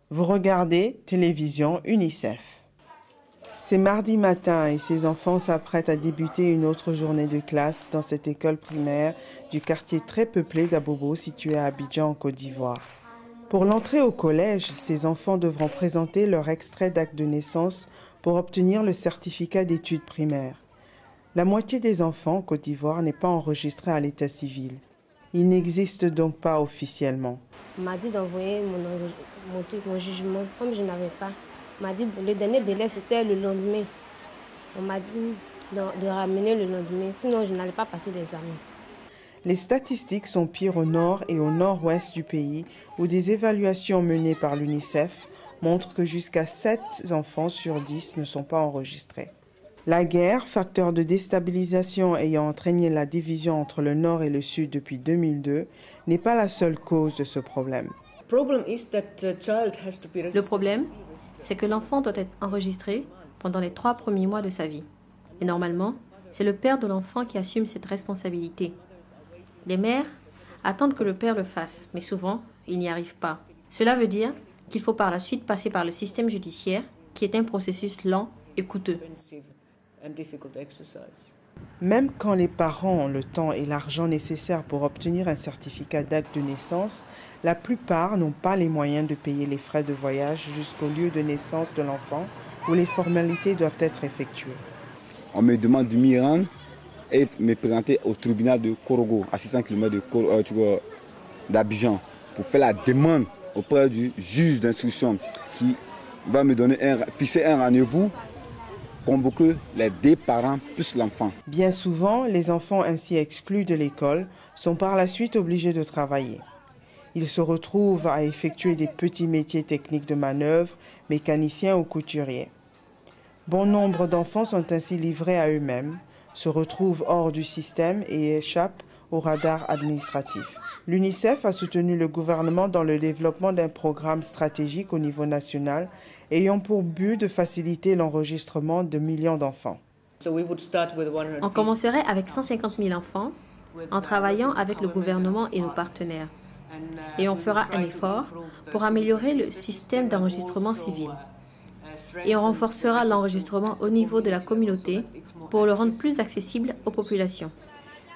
Vous regardez Télévision UNICEF. C'est mardi matin et ces enfants s'apprêtent à débuter une autre journée de classe dans cette école primaire du quartier très peuplé d'Abobo situé à Abidjan en Côte d'Ivoire. Pour l'entrée au collège, ces enfants devront présenter leur extrait d'acte de naissance pour obtenir le certificat d'études primaires. La moitié des enfants en Côte d'Ivoire n'est pas enregistrée à l'état civil. Il n'existe donc pas officiellement. On m'a dit d'envoyer mon jugement, comme je n'avais pas. On m'a dit le dernier délai c'était le lendemain. On m'a dit de ramener le lendemain, sinon je n'allais pas passer l'examen. Les statistiques sont pires au nord et au nord-ouest du pays, où des évaluations menées par l'UNICEF montrent que jusqu'à 7 enfants sur 10 ne sont pas enregistrés. La guerre, facteur de déstabilisation ayant entraîné la division entre le nord et le sud depuis 2002, n'est pas la seule cause de ce problème. Le problème, c'est que l'enfant doit être enregistré pendant les 3 premiers mois de sa vie. Et normalement, c'est le père de l'enfant qui assume cette responsabilité. Les mères attendent que le père le fasse, mais souvent, il n'y arrive pas. Cela veut dire qu'il faut par la suite passer par le système judiciaire, qui est un processus lent et coûteux. Même quand les parents ont le temps et l'argent nécessaires pour obtenir un certificat d'acte de naissance, la plupart n'ont pas les moyens de payer les frais de voyage jusqu'au lieu de naissance de l'enfant où les formalités doivent être effectuées. On me demande de m'y rendre et me présenter au tribunal de Korogo, à 600 km d'Abidjan, pour faire la demande auprès du juge d'instruction qui va me fixer un rendez-vous, convoquer les 2 parents plus l'enfant. Bien souvent, les enfants ainsi exclus de l'école sont par la suite obligés de travailler. Ils se retrouvent à effectuer des petits métiers techniques de manœuvre, mécaniciens ou couturiers. Bon nombre d'enfants sont ainsi livrés à eux-mêmes, se retrouvent hors du système et échappent au radar administratif. L'UNICEF a soutenu le gouvernement dans le développement d'un programme stratégique au niveau national ayant pour but de faciliter l'enregistrement de millions d'enfants. On commencerait avec 150 000 enfants en travaillant avec le gouvernement et nos partenaires. Et on fera un effort pour améliorer le système d'enregistrement civil. Et on renforcera l'enregistrement au niveau de la communauté pour le rendre plus accessible aux populations.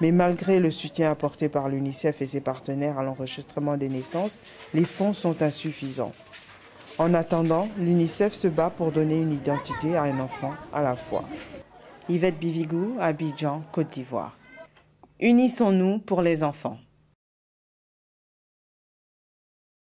Mais malgré le soutien apporté par l'UNICEF et ses partenaires à l'enregistrement des naissances, les fonds sont insuffisants. En attendant, l'UNICEF se bat pour donner une identité à un enfant à la fois. Yvette Bivigou, Abidjan, Côte d'Ivoire. Unissons-nous pour les enfants.